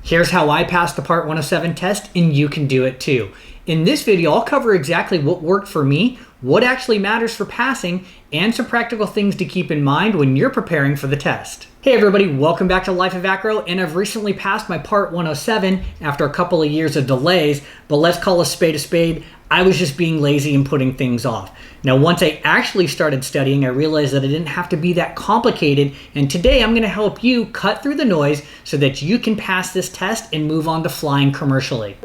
Here's how I passed the Part 107 test, and you can do it too. In this video, I'll cover exactly what worked for me, what actually matters for passing, and some practical things to keep in mind when you're preparing for the test. Hey everybody, welcome back to Life of Accro, and I've recently passed my Part 107 after a couple of years of delays, but let's call a spade a spade. I was just being lazy and putting things off. Now, once I actually started studying, I realized that it didn't have to be that complicated, and today I'm going to help you cut through the noise so that you can pass this test and move on to flying commercially.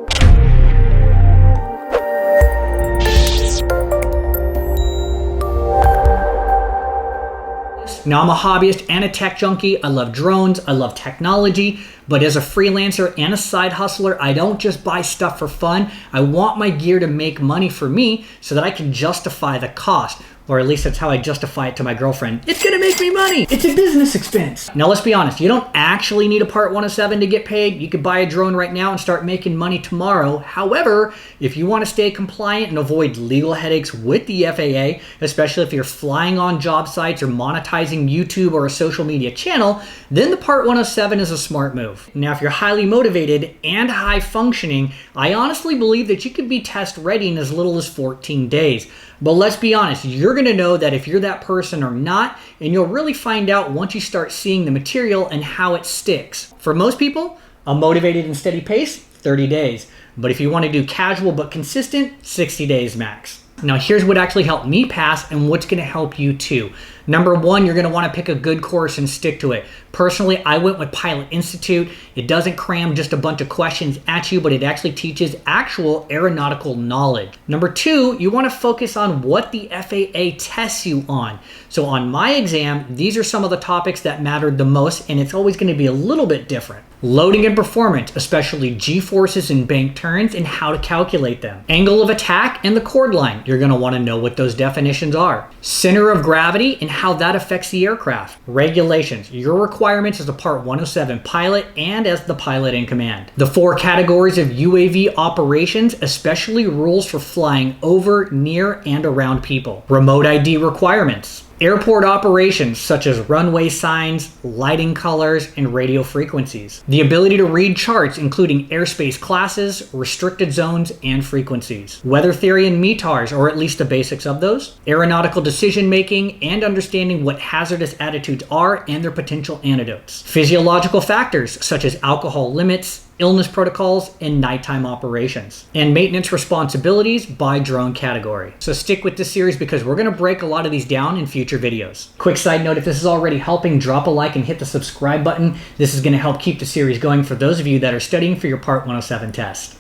Now, I'm a hobbyist and a tech junkie. I love drones, I love technology, but as a freelancer and a side hustler, I don't just buy stuff for fun. I want my gear to make money for me so that I can justify the cost. Or at least that's how I justify it to my girlfriend. It's gonna make me money. It's a business expense. Now let's be honest, you don't actually need a Part 107 to get paid. You could buy a drone right now and start making money tomorrow. However, if you wanna stay compliant and avoid legal headaches with the FAA, especially if you're flying on job sites or monetizing YouTube or a social media channel, then the Part 107 is a smart move. Now, if you're highly motivated and high functioning, I honestly believe that you could be test ready in as little as 14 days. But let's be honest, you're gonna know that if you're that person or not, and you'll really find out once you start seeing the material and how it sticks. For most people, a motivated and steady pace, 30 days. But if you wanna do casual but consistent, 60 days max. Now here's what actually helped me pass and what's gonna help you too. Number one, you're gonna wanna pick a good course and stick to it. Personally, I went with Pilot Institute. It doesn't cram just a bunch of questions at you, but it actually teaches actual aeronautical knowledge. Number two, you wanna focus on what the FAA tests you on. So on my exam, these are some of the topics that mattered the most, and it's always gonna be a little bit different. Loading and performance, especially G-forces and bank turns and how to calculate them. Angle of attack and the chord line. You're gonna wanna know what those definitions are. Center of gravity and how that affects the aircraft. Regulations, your requirements as a Part 107 pilot and as the pilot in command. The 4 categories of UAV operations, especially rules for flying over, near, and around people. Remote ID requirements. Airport operations such as runway signs, lighting colors, and radio frequencies. The ability to read charts including airspace classes, restricted zones, and frequencies. Weather theory and METARs, or at least the basics of those. Aeronautical decision making and understanding what hazardous attitudes are and their potential antidotes. Physiological factors such as alcohol limits, illness protocols, and nighttime operations. And maintenance responsibilities by drone category. So stick with this series because we're gonna break a lot of these down in future videos. Quick side note, if this is already helping, drop a like and hit the subscribe button. This is gonna help keep the series going for those of you that are studying for your Part 107 test.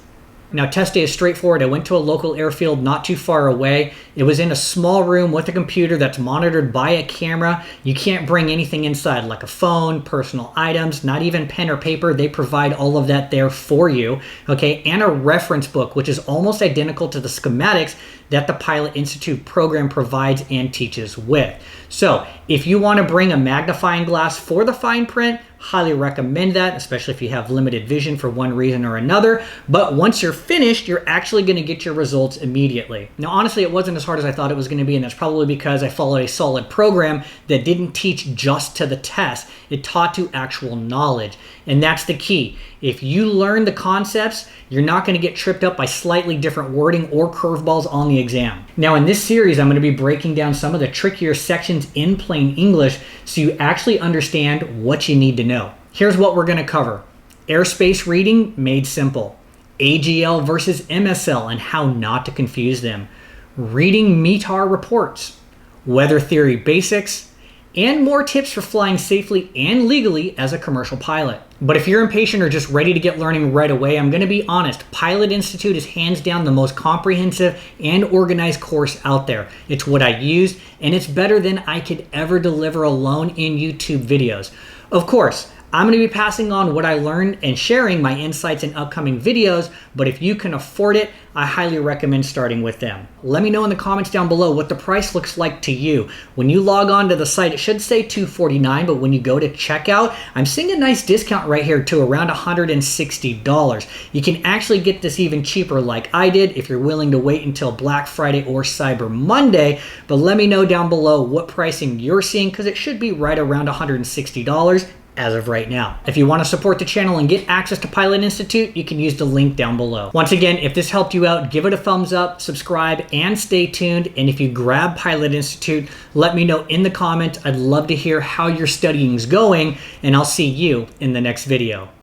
Now, test day is straightforward. I went to a local airfield not too far away. It was in a small room with a computer that's monitored by a camera. You can't bring anything inside like a phone, personal items, not even pen or paper. They provide all of that there for you, okay? And a reference book, which is almost identical to the schematics that the Pilot Institute program provides and teaches with. So if you want to bring a magnifying glass for the fine print, highly recommend that, especially if you have limited vision for one reason or another. But once you're finished, you're actually going to get your results immediately. Now, honestly, it wasn't as hard as I thought it was going to be, and that's probably because I followed a solid program that didn't teach just to the test. It taught to actual knowledge, and that's the key. If you learn the concepts, you're not going to get tripped up by slightly different wording or curveballs on the exam. Now, in this series, I'm going to be breaking down some of the trickier sections in plain English so you actually understand what you need to know. Here's what we're going to cover. Airspace reading made simple. AGL versus MSL and how not to confuse them. Reading METAR reports. Weather theory basics. And more tips for flying safely and legally as a commercial pilot. But if you're impatient or just ready to get learning right away, I'm going to be honest, Pilot Institute is hands down the most comprehensive and organized course out there. It's what I used, and it's better than I could ever deliver alone in YouTube videos. Of course, I'm going to be passing on what I learned and sharing my insights in upcoming videos, but if you can afford it, I highly recommend starting with them. Let me know in the comments down below what the price looks like to you. When you log on to the site, it should say $249, but when you go to checkout, I'm seeing a nice discount right here to around $160. You can actually get this even cheaper like I did if you're willing to wait until Black Friday or Cyber Monday, but let me know down below what pricing you're seeing because it should be right around $160. as of right now. If you want to support the channel and get access to Pilot Institute, you can use the link down below. Once again, if this helped you out, give it a thumbs up, subscribe, and stay tuned. And if you grab Pilot Institute, let me know in the comments. I'd love to hear how your studying's going, and I'll see you in the next video.